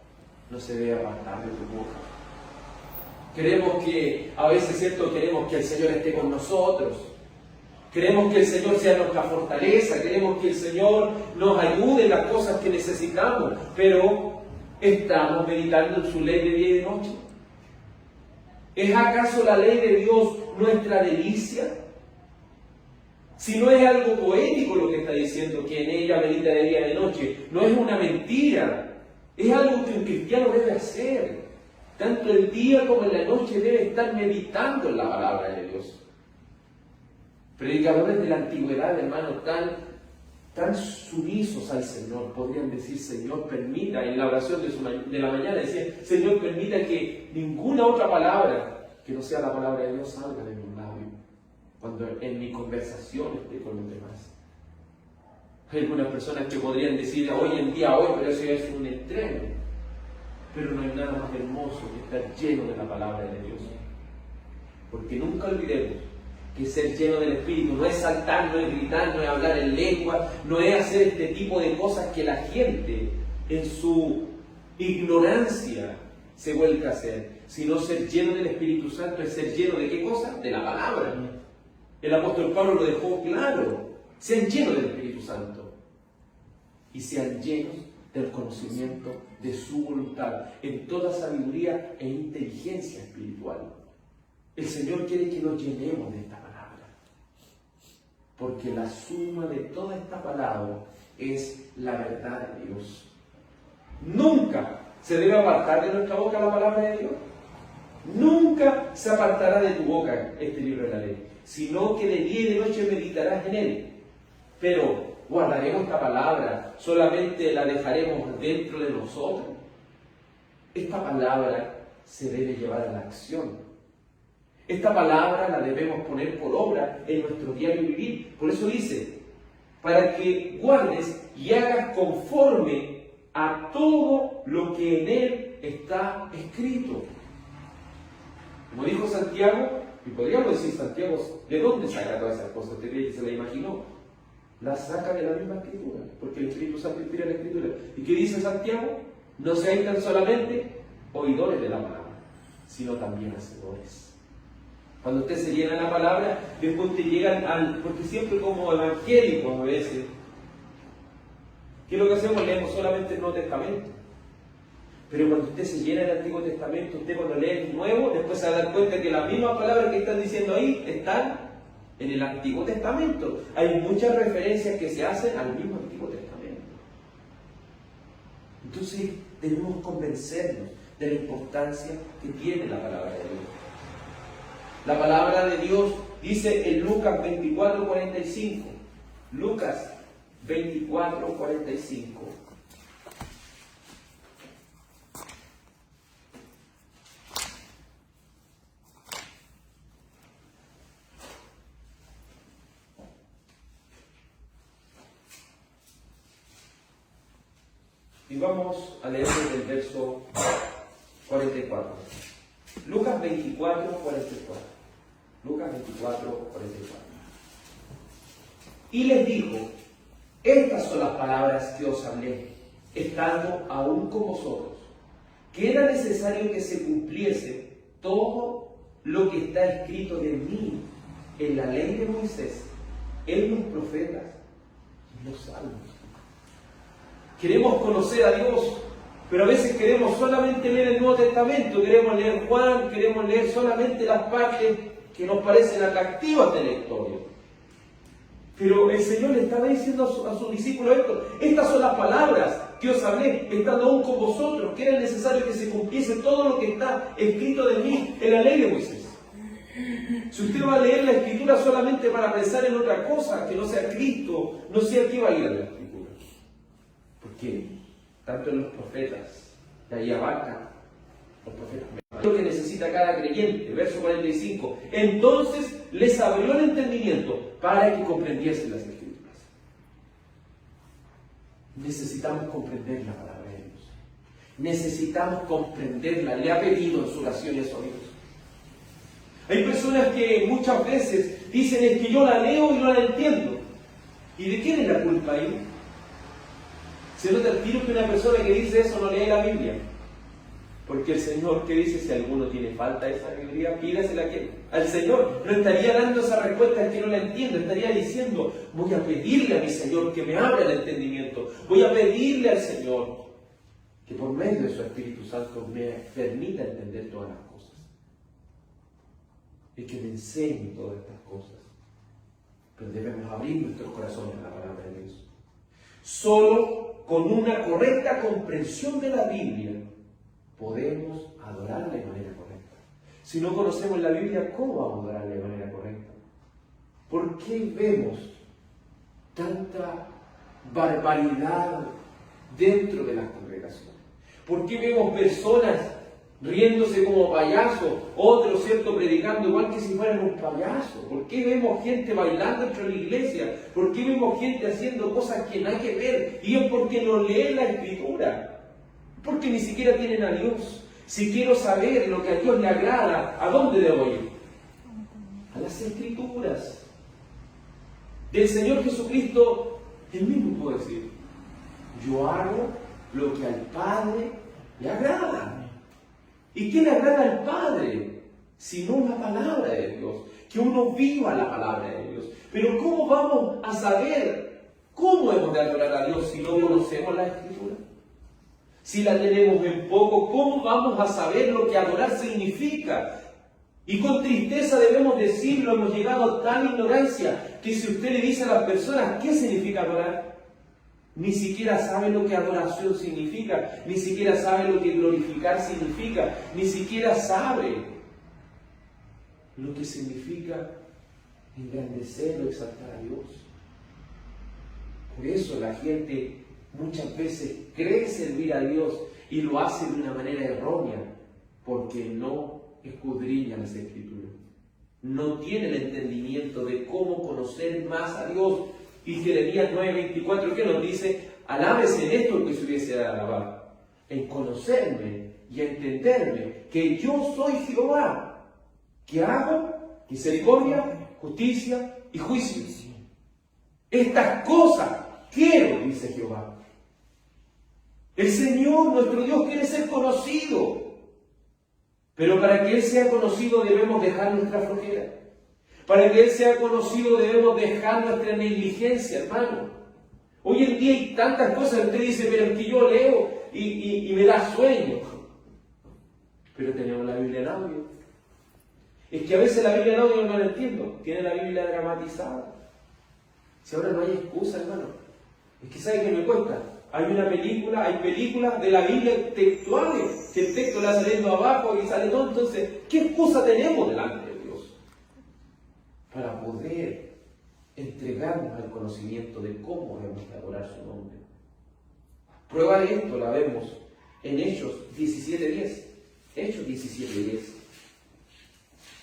no se debe apartar de tu boca. Queremos que, a veces, ¿cierto? Queremos que el Señor esté con nosotros. Queremos que el Señor sea nuestra fortaleza. Queremos que el Señor nos ayude en las cosas que necesitamos. Pero, ¿estamos meditando en su ley de día y de noche? ¿Es acaso la ley de Dios nuestra delicia? Si no es algo poético lo que está diciendo, que en ella medita de día y de noche, no es una mentira, es algo que un cristiano debe hacer. Tanto el día como en la noche debe estar meditando en la palabra de Dios. Predicadores de la antigüedad, hermanos, tan sumisos al Señor, podrían decir: Señor, permita, en la oración de la mañana decían: Señor, permita que ninguna otra palabra que no sea la palabra de Dios salga de mis labios cuando en mi conversación esté con los demás. Hay algunas personas que podrían decir hoy en día, pero eso ya es un extremo. Pero no hay nada más hermoso que estar lleno de la palabra de Dios. Porque nunca olvidemos que ser lleno del Espíritu no es saltar, no es gritar, no es hablar en lengua, no es hacer este tipo de cosas que la gente en su ignorancia se vuelca a hacer, sino ser lleno del Espíritu Santo es ser lleno de ¿qué cosa? De la palabra. El apóstol Pablo lo dejó claro: sean llenos del Espíritu Santo y sean llenos del conocimiento de su voluntad, en toda sabiduría e inteligencia espiritual. El Señor quiere que nos llenemos de esta palabra, porque la suma de toda esta palabra es la verdad de Dios. Nunca se debe apartar de nuestra boca la palabra de Dios. Nunca se apartará de tu boca este libro de la ley, sino que de día y de noche meditarás en él. Pero ¿guardaremos esta palabra? ¿Solamente la dejaremos dentro de nosotros? Esta palabra se debe llevar a la acción. Esta palabra la debemos poner por obra en nuestro diario vivir. Por eso dice: para que guardes y hagas conforme a todo lo que en él está escrito. Como dijo Santiago, y podríamos decir Santiago, ¿de dónde saca todas esas cosas? ¿Usted cree que se la imaginó? La saca de la misma Escritura, porque el Espíritu Santo inspira la Escritura. ¿Y qué dice Santiago? No seáis tan solamente oidores de la palabra, sino también hacedores. Cuando usted se llena la palabra, después te llegan porque siempre como evangélicos a veces, ¿qué es lo que hacemos? Leemos solamente el Nuevo Testamento. Pero cuando usted se llena del Antiguo Testamento, usted cuando lee el Nuevo, después se va a dar cuenta que las mismas palabras que están diciendo ahí están en el Antiguo Testamento. Hay muchas referencias que se hacen al mismo Antiguo Testamento. Entonces debemos convencernos de la importancia que tiene la palabra de Dios. La palabra de Dios dice en Lucas 24:45. Lucas 24:45. Y vamos a leer desde el verso 44. Lucas 24:44. Lucas 24:44. Y les dijo: estas son las palabras que os hablé, estando aún con vosotros, que era necesario que se cumpliese todo lo que está escrito de mí en la ley de Moisés, en los profetas y los salmos. Queremos conocer a Dios, pero a veces queremos solamente leer el Nuevo Testamento, queremos leer Juan, queremos leer solamente las partes que nos parecen atractivas de la historia. Pero el Señor le estaba diciendo a sus discípulos esto: estas son las palabras que os hablé, estando aún con vosotros, que era necesario que se cumpliese todo lo que está escrito de mí en la ley de Moisés. Si usted va a leer la Escritura solamente para pensar en otra cosa que no sea Cristo, no sé a qué va a ir a la Escritura. Porque tanto en los profetas, de ahí abarca los profetas. Lo que necesita cada creyente, verso 45. Entonces les abrió el entendimiento para que comprendiesen las Escrituras. Necesitamos comprender la palabra de Dios. Necesitamos comprenderla. Le ha pedido en su oración eso a Dios. Hay personas que muchas veces dicen: es que yo la leo y no la entiendo. ¿Y de quién es la culpa ahí? Se nota el tiro que una persona que dice eso no lee la Biblia. Porque el Señor, ¿qué dice? Si alguno tiene falta de sabiduría, pídasela al Señor. No estaría dando esa respuesta al que no la entiende. Estaría diciendo, voy a pedirle a mi Señor que me abra el entendimiento. Voy a pedirle al Señor que por medio de su Espíritu Santo me permita entender todas las cosas. Y que me enseñe todas estas cosas. Pero debemos abrir nuestros corazones a la palabra de Dios. Solo con una correcta comprensión de la Biblia podemos adorarle de manera correcta. Si no conocemos la Biblia, ¿cómo vamos a adorarle de manera correcta? ¿Por qué vemos tanta barbaridad dentro de las congregaciones? ¿Por qué vemos personas riéndose como payasos, otros, ¿cierto?, predicando igual que si fueran un payaso? ¿Por qué vemos gente bailando dentro de la iglesia? ¿Por qué vemos gente haciendo cosas que nada que ver? Y es porque no leen la Escritura. Porque ni siquiera tienen a Dios. Si quiero saber lo que a Dios le agrada, ¿a dónde debo ir? A las Escrituras. Del Señor Jesucristo, Él mismo puede decir, yo hago lo que al Padre le agrada. ¿Y qué le agrada al Padre? Sino la palabra de Dios. Que uno viva la palabra de Dios. Pero ¿cómo vamos a saber cómo hemos de adorar a Dios si no conocemos la Escritura? Si la tenemos en poco, ¿cómo vamos a saber lo que adorar significa? Y con tristeza debemos decirlo, hemos llegado a tal ignorancia que si usted le dice a las personas ¿qué significa adorar? Ni siquiera sabe lo que adoración significa, ni siquiera sabe lo que glorificar significa, ni siquiera sabe lo que significa engrandecer o exaltar a Dios. Por eso la gente muchas veces cree servir a Dios y lo hace de una manera errónea, porque no escudriña las Escrituras. No tiene el entendimiento de cómo conocer más a Dios. Y Jeremías 9:24, ¿qué nos dice? Alábese en esto el que se hubiese de alabar, en conocerme y entenderme, que yo soy Jehová, que hago misericordia, justicia y juicio. Estas cosas quiero, dice Jehová. El Señor, nuestro Dios, quiere ser conocido. Pero para que Él sea conocido debemos dejar nuestra flojera. Para que Él sea conocido debemos dejar nuestra negligencia, hermano. Hoy en día hay tantas cosas que usted dice, pero es que yo leo y me da sueño. Pero tenemos la Biblia en audio. Es que a veces la Biblia en audio no la entiendo. Tiene la Biblia dramatizada. Si ahora no hay excusa, hermano. Es que ¿sabe qué me cuesta? Hay películas de la Biblia textuales, que el texto la saliendo abajo y sale todo. Entonces, ¿qué excusa tenemos delante de Dios para poder entregarnos al conocimiento de cómo debemos de adorar su nombre? Prueba de esto la vemos en Hechos 17:10. Hechos 17:10.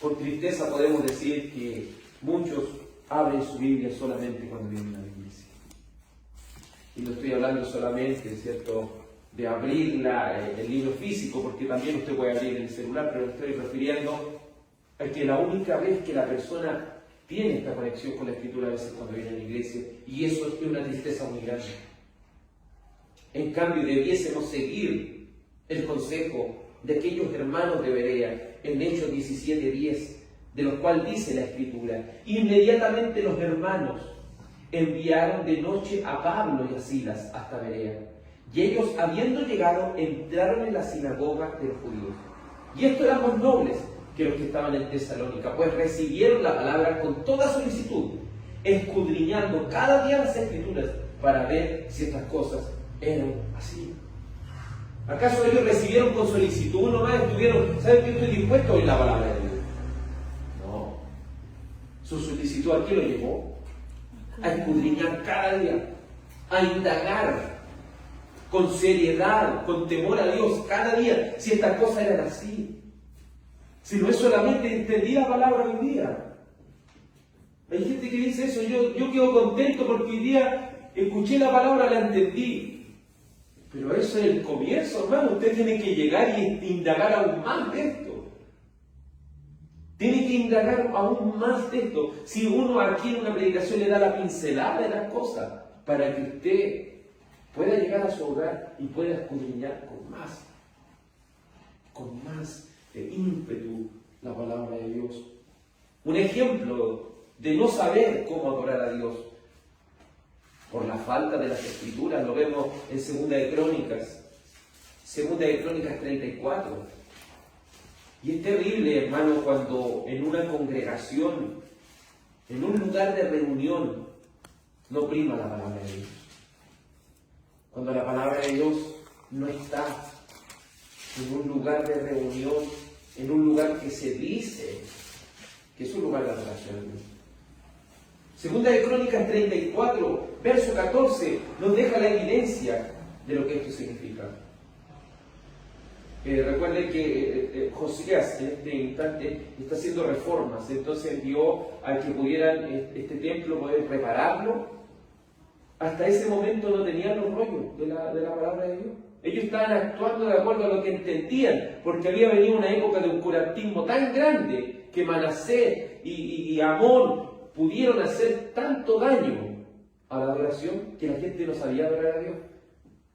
Por tristeza podemos decir que muchos abren su Biblia solamente cuando vienen a la iglesia. Y no estoy hablando solamente, ¿cierto?, de abrirla, el libro físico, porque también usted puede abrir en el celular, pero estoy refiriendo a que la única vez que la persona tiene esta conexión con la Escritura a veces cuando viene a la iglesia, y eso es una tristeza muy grande. En cambio, debiésemos seguir el consejo de aquellos hermanos de Berea en Hechos 17:10, de los cuales dice la Escritura: inmediatamente los hermanos enviaron de noche a Pablo y a Silas hasta Berea, y ellos, habiendo llegado, entraron en la sinagoga de los judíos. Y estos eran más nobles que los que estaban en Tesalónica, pues recibieron la palabra con toda solicitud, escudriñando cada día las Escrituras para ver si estas cosas eran así. ¿Acaso ellos recibieron con solicitud nomás? Estuvieron, ¿saben que estoy dispuesto a oír la palabra de Dios? No. Su solicitud, ¿a qué lo llevó? A escudriñar cada día, a indagar con seriedad, con temor a Dios cada día, si estas cosas eran así. Si no es solamente entendí la palabra hoy día. Hay gente que dice eso, yo quedo contento porque hoy día escuché la palabra, la entendí. Pero eso es el comienzo, hermano. Usted tiene que llegar y indagar aún más de esto. Tiene que indagar aún más de esto. Si uno aquí en una predicación le da la pincelada de las cosas, para que usted pueda llegar a su hogar y pueda escudriñar con más. con más ímpetu la palabra de Dios. Un ejemplo de no saber cómo adorar a Dios por la falta de las Escrituras lo vemos en Segunda de Crónicas 34. Y es terrible, hermano, cuando en una congregación, en un lugar de reunión, no prima la palabra de Dios. Cuando la palabra de Dios no está en un lugar de reunión, en un lugar que se dice que es un lugar de adoración. Segunda de Crónicas 34, verso 14, nos deja la evidencia de lo que esto significa. Recuerden que Josías en este instante está haciendo reformas, entonces envió a que pudieran este templo poder repararlo. Hasta ese momento no tenían los rollos de la palabra de Dios. Ellos estaban actuando de acuerdo a lo que entendían, porque había venido una época de oscurantismo tan grande que Manasés y Amón pudieron hacer tanto daño a la adoración que la gente no sabía adorar a Dios.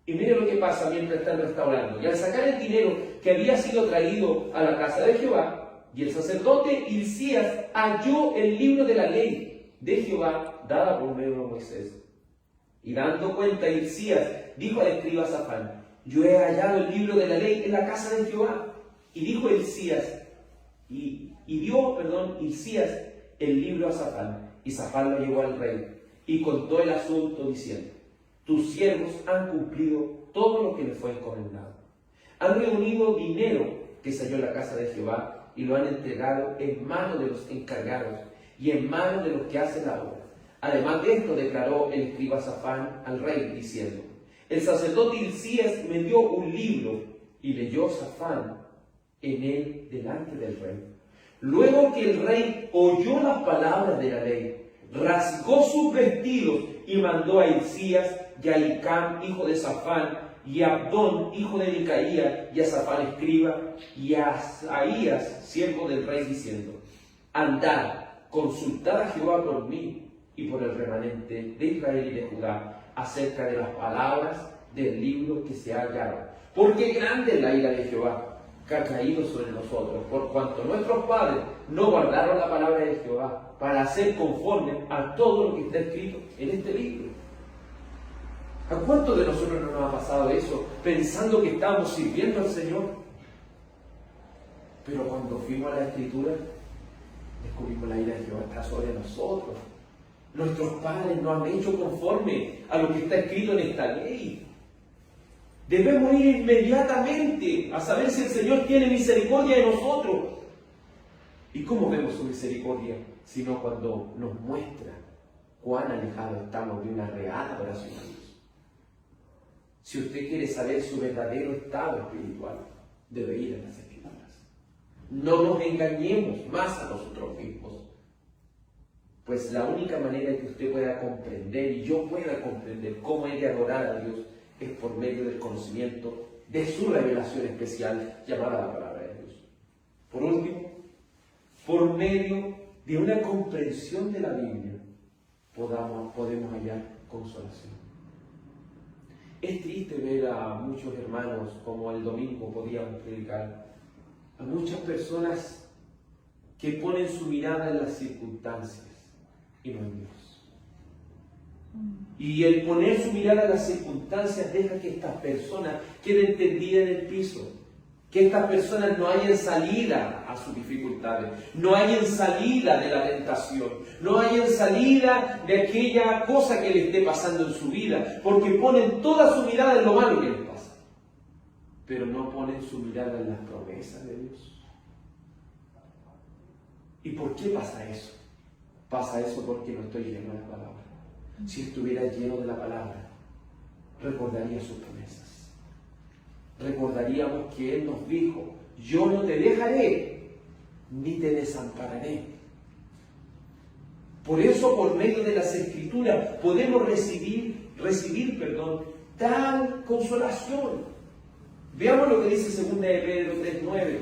Y miren lo que pasa mientras están restaurando. Y al sacar el dinero que había sido traído a la casa de Jehová, y el sacerdote Hilcías halló el libro de la ley de Jehová dada por medio de Moisés. Y dando cuenta Hilcías dijo al escriba Safán: yo he hallado el libro de la ley en la casa de Jehová. Y dijo Hilcías, Hilcías el libro a Safán, y Safán lo llevó al rey, y contó el asunto diciendo: tus siervos han cumplido todo lo que les fue encomendado. Han reunido dinero que se halló en la casa de Jehová, y lo han entregado en manos de los encargados, y en manos de los que hacen la obra. Además de esto, declaró el escriba Safán al rey, diciendo: el sacerdote Hilcías me dio un libro, y leyó Safán en él delante del rey. Luego que el rey oyó las palabras de la ley, rasgó sus vestidos y mandó a Hilcías y a Hicam, hijo de Safán, y a Abdón, hijo de Micaía, y a Safán, escriba, y a Asaías, siervo del rey, diciendo: andad, consultad a Jehová por mí y por el remanente de Israel y de Judá acerca de las palabras del libro que se ha hallado. Porque grande es la ira de Jehová que ha caído sobre nosotros, por cuanto nuestros padres no guardaron la palabra de Jehová para hacer conforme a todo lo que está escrito en este libro. ¿A cuántos de nosotros no nos ha pasado eso, pensando que estábamos sirviendo al Señor? Pero cuando fuimos a la Escritura, descubrimos la ira de Jehová está sobre nosotros. Nuestros padres no han hecho conforme a lo que está escrito en esta ley. Debemos ir inmediatamente a saber si el Señor tiene misericordia de nosotros. ¿Y cómo vemos su misericordia? Sino cuando nos muestra cuán alejados estamos de una real adoración a Dios. Si usted quiere saber su verdadero estado espiritual, debe ir a las Escrituras. No nos engañemos más a nosotros mismos. Pues la única manera que usted pueda comprender y yo pueda comprender cómo hay que adorar a Dios es por medio del conocimiento de su revelación especial llamada la palabra de Dios. Por último, por medio de una comprensión de la Biblia podemos hallar consolación. Es triste ver a muchos hermanos, como el domingo podíamos predicar, a muchas personas que ponen su mirada en las circunstancias y no en Dios. Y el poner su mirada en las circunstancias deja que estas personas queden tendidas en el piso, que estas personas no hayan salida a sus dificultades, no hayan salida de la tentación, no hayan salida de aquella cosa que le esté pasando en su vida, porque ponen toda su mirada en lo malo que les pasa, pero no ponen su mirada en las promesas de Dios. ¿Y por qué pasa eso? Pasa eso porque no estoy lleno de la palabra. Si estuviera lleno de la palabra, recordaría sus promesas. Recordaríamos que Él nos dijo: yo no te dejaré ni te desampararé. Por eso, por medio de las Escrituras, podemos recibir tal consolación. Veamos lo que dice 2 de Pedro 3:9.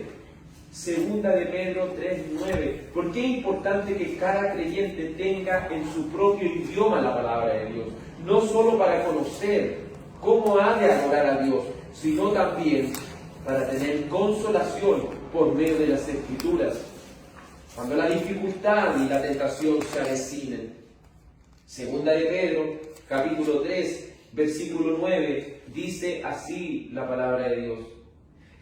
2 de Pedro 3:9. ¿Por qué es importante que cada creyente tenga en su propio idioma la palabra de Dios? No solo para conocer cómo ha de adorar a Dios, sino también para tener consolación por medio de las Escrituras, cuando la dificultad y la tentación se avecinen. Segunda de Pedro, capítulo 3, versículo 9, dice así la palabra de Dios: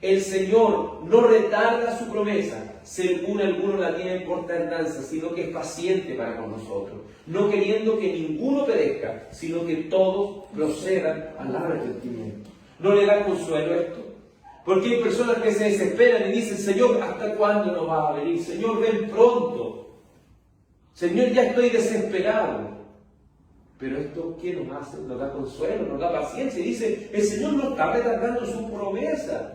el Señor no retarda su promesa, según algunos la tienen por tardanza, sino que es paciente para con nosotros, no queriendo que ninguno perezca, sino que todos procedan al arrepentimiento. No le da consuelo esto, porque hay personas que se desesperan y dicen: Señor, ¿hasta cuándo nos vas a venir? Señor, ven pronto. Señor, ya estoy desesperado. Pero esto, ¿qué nos hace? Nos da consuelo, nos da paciencia. Y dice: el Señor no está retardando su promesa.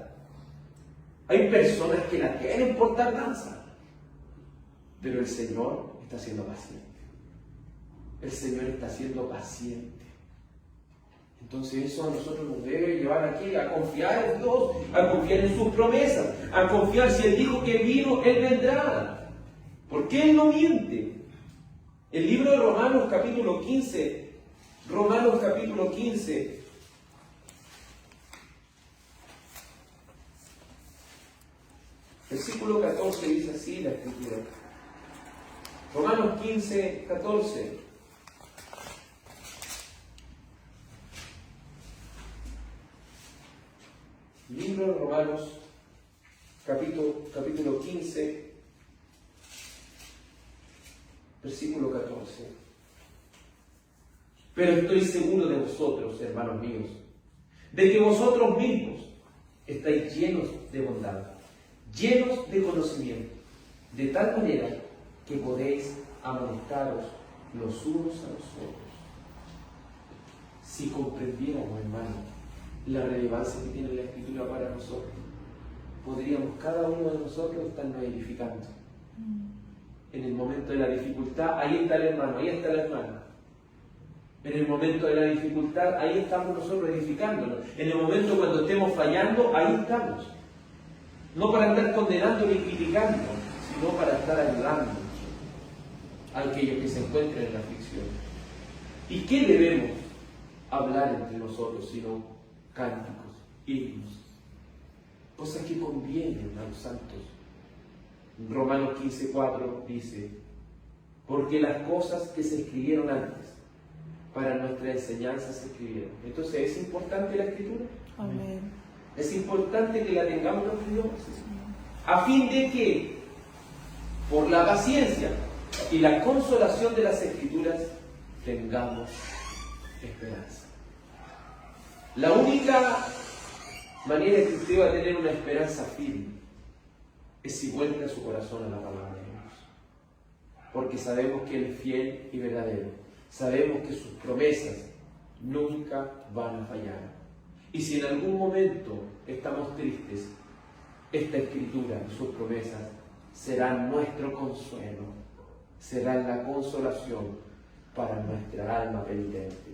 Hay personas que la tienen por tardanza, pero el Señor está siendo paciente. El Señor está siendo paciente. Entonces eso a nosotros nos debe llevar aquí a confiar en Dios, a confiar en sus promesas, a confiar si Él dijo que vino, Él vendrá. Porque Él no miente. El libro de Romanos capítulo 15, versículo 14 dice así la Escritura. Romanos 15, 14. Libro de Romanos, capítulo 15, versículo 14. Pero estoy seguro de vosotros, hermanos míos, de que vosotros mismos estáis llenos de bondad, llenos de conocimiento, de tal manera que podéis amonestaros los unos a los otros. Si comprendiéramos, hermanos, la relevancia que tiene la Escritura para nosotros, podríamos cada uno de nosotros estarnos edificando. En el momento de la dificultad, ahí está el hermano, ahí está la hermana. En el momento de la dificultad, ahí estamos nosotros edificándonos. En el momento cuando estemos fallando, ahí estamos. No para andar condenando ni criticando, sino para estar ayudando a aquellos que se encuentren en la aflicción. ¿Y qué debemos hablar entre nosotros sino cánticos, himnos, cosas que convienen a los santos? Romanos 15:4 dice: porque las cosas que se escribieron antes para nuestra enseñanza se escribieron. Entonces, ¿es importante la Escritura? Amén. Es importante que la tengamos los idiomas, a fin de que, por la paciencia y la consolación de las Escrituras, tengamos esperanza. La única manera que usted va a tener una esperanza firme es si vuelca su corazón a la palabra de Dios. Porque sabemos que Él es fiel y verdadero. Sabemos que sus promesas nunca van a fallar. Y si en algún momento estamos tristes, esta Escritura y sus promesas serán nuestro consuelo, serán la consolación para nuestra alma penitente.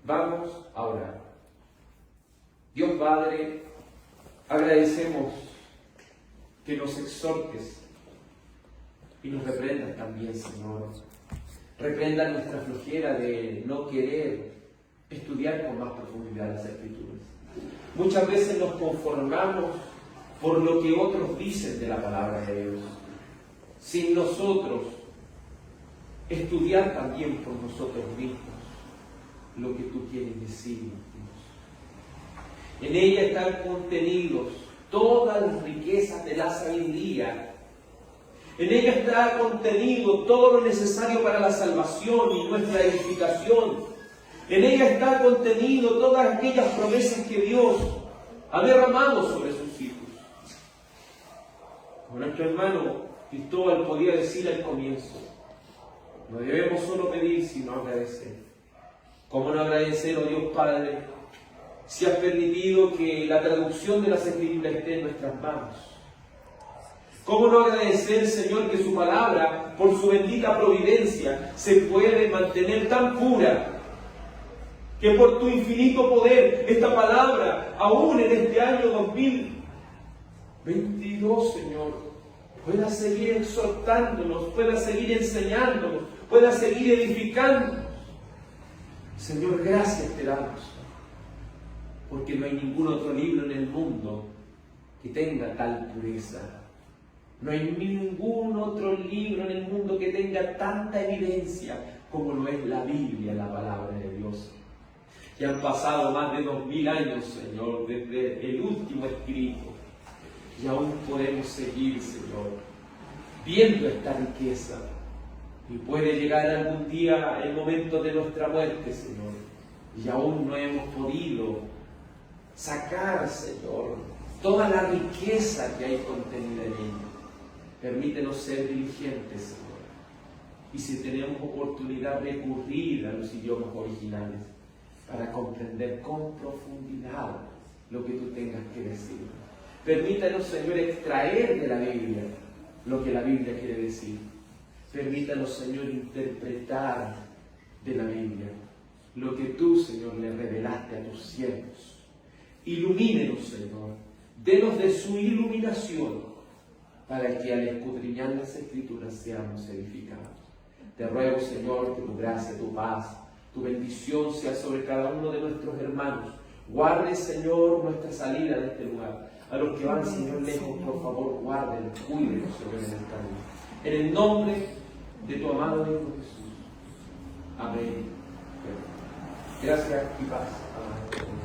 Vamos a orar. Dios Padre, agradecemos que nos exhortes y nos reprendas también, Señor. Reprendan nuestra flojera de no querer estudiar con más profundidad las Escrituras. Muchas veces nos conformamos por lo que otros dicen de la palabra de Dios, sin nosotros estudiar también por nosotros mismos lo que tú quieres decirnos, Dios. En ella están contenidos todas las riquezas de la sabiduría. En ella está contenido todo lo necesario para la salvación y nuestra edificación. En ella está contenido todas aquellas promesas que Dios ha derramado sobre sus hijos. Como nuestro hermano Cristóbal podía decir al comienzo, no debemos solo pedir, sino agradecer. ¿Cómo no agradecer, oh Dios Padre, si has permitido que la traducción de las Escrituras esté en nuestras manos? ¿Cómo no agradecer, Señor, que su palabra, por su bendita providencia, se puede mantener tan pura, que por tu infinito poder, esta palabra, aún en este año 2022, Señor, pueda seguir exhortándonos, pueda seguir enseñándonos, pueda seguir edificándonos? Señor, gracias te damos, porque no hay ningún otro libro en el mundo que tenga tal pureza. No hay ningún otro libro en el mundo que tenga tanta evidencia como lo es la Biblia, la palabra de Dios. Que han pasado más de 2000 años, Señor, desde el último escrito. Y aún podemos seguir, Señor, viendo esta riqueza. Y puede llegar algún día el momento de nuestra muerte, Señor. Y aún no hemos podido sacar, Señor, toda la riqueza que hay contenida en ella. Permítenos ser diligentes, Señor. Y si tenemos oportunidad, recurrir a los idiomas originales para comprender con profundidad lo que tú tengas que decir. Permítanos, Señor, extraer de la Biblia lo que la Biblia quiere decir. Permítanos, Señor, interpretar de la Biblia lo que tú, Señor, le revelaste a tus siervos. Ilumínenos, Señor. Denos de su iluminación para que al escudriñar las Escrituras seamos edificados. Te ruego, Señor, que tu gracia, tu paz, tu bendición sea sobre cada uno de nuestros hermanos. Guarde, Señor, nuestra salida de este lugar. A los que van, Señor, lejos, por favor, guárdenos, cuídenos, Señor, en el camino. En el nombre de tu amado Hijo Jesús. Amén. Gracias y paz. Amén.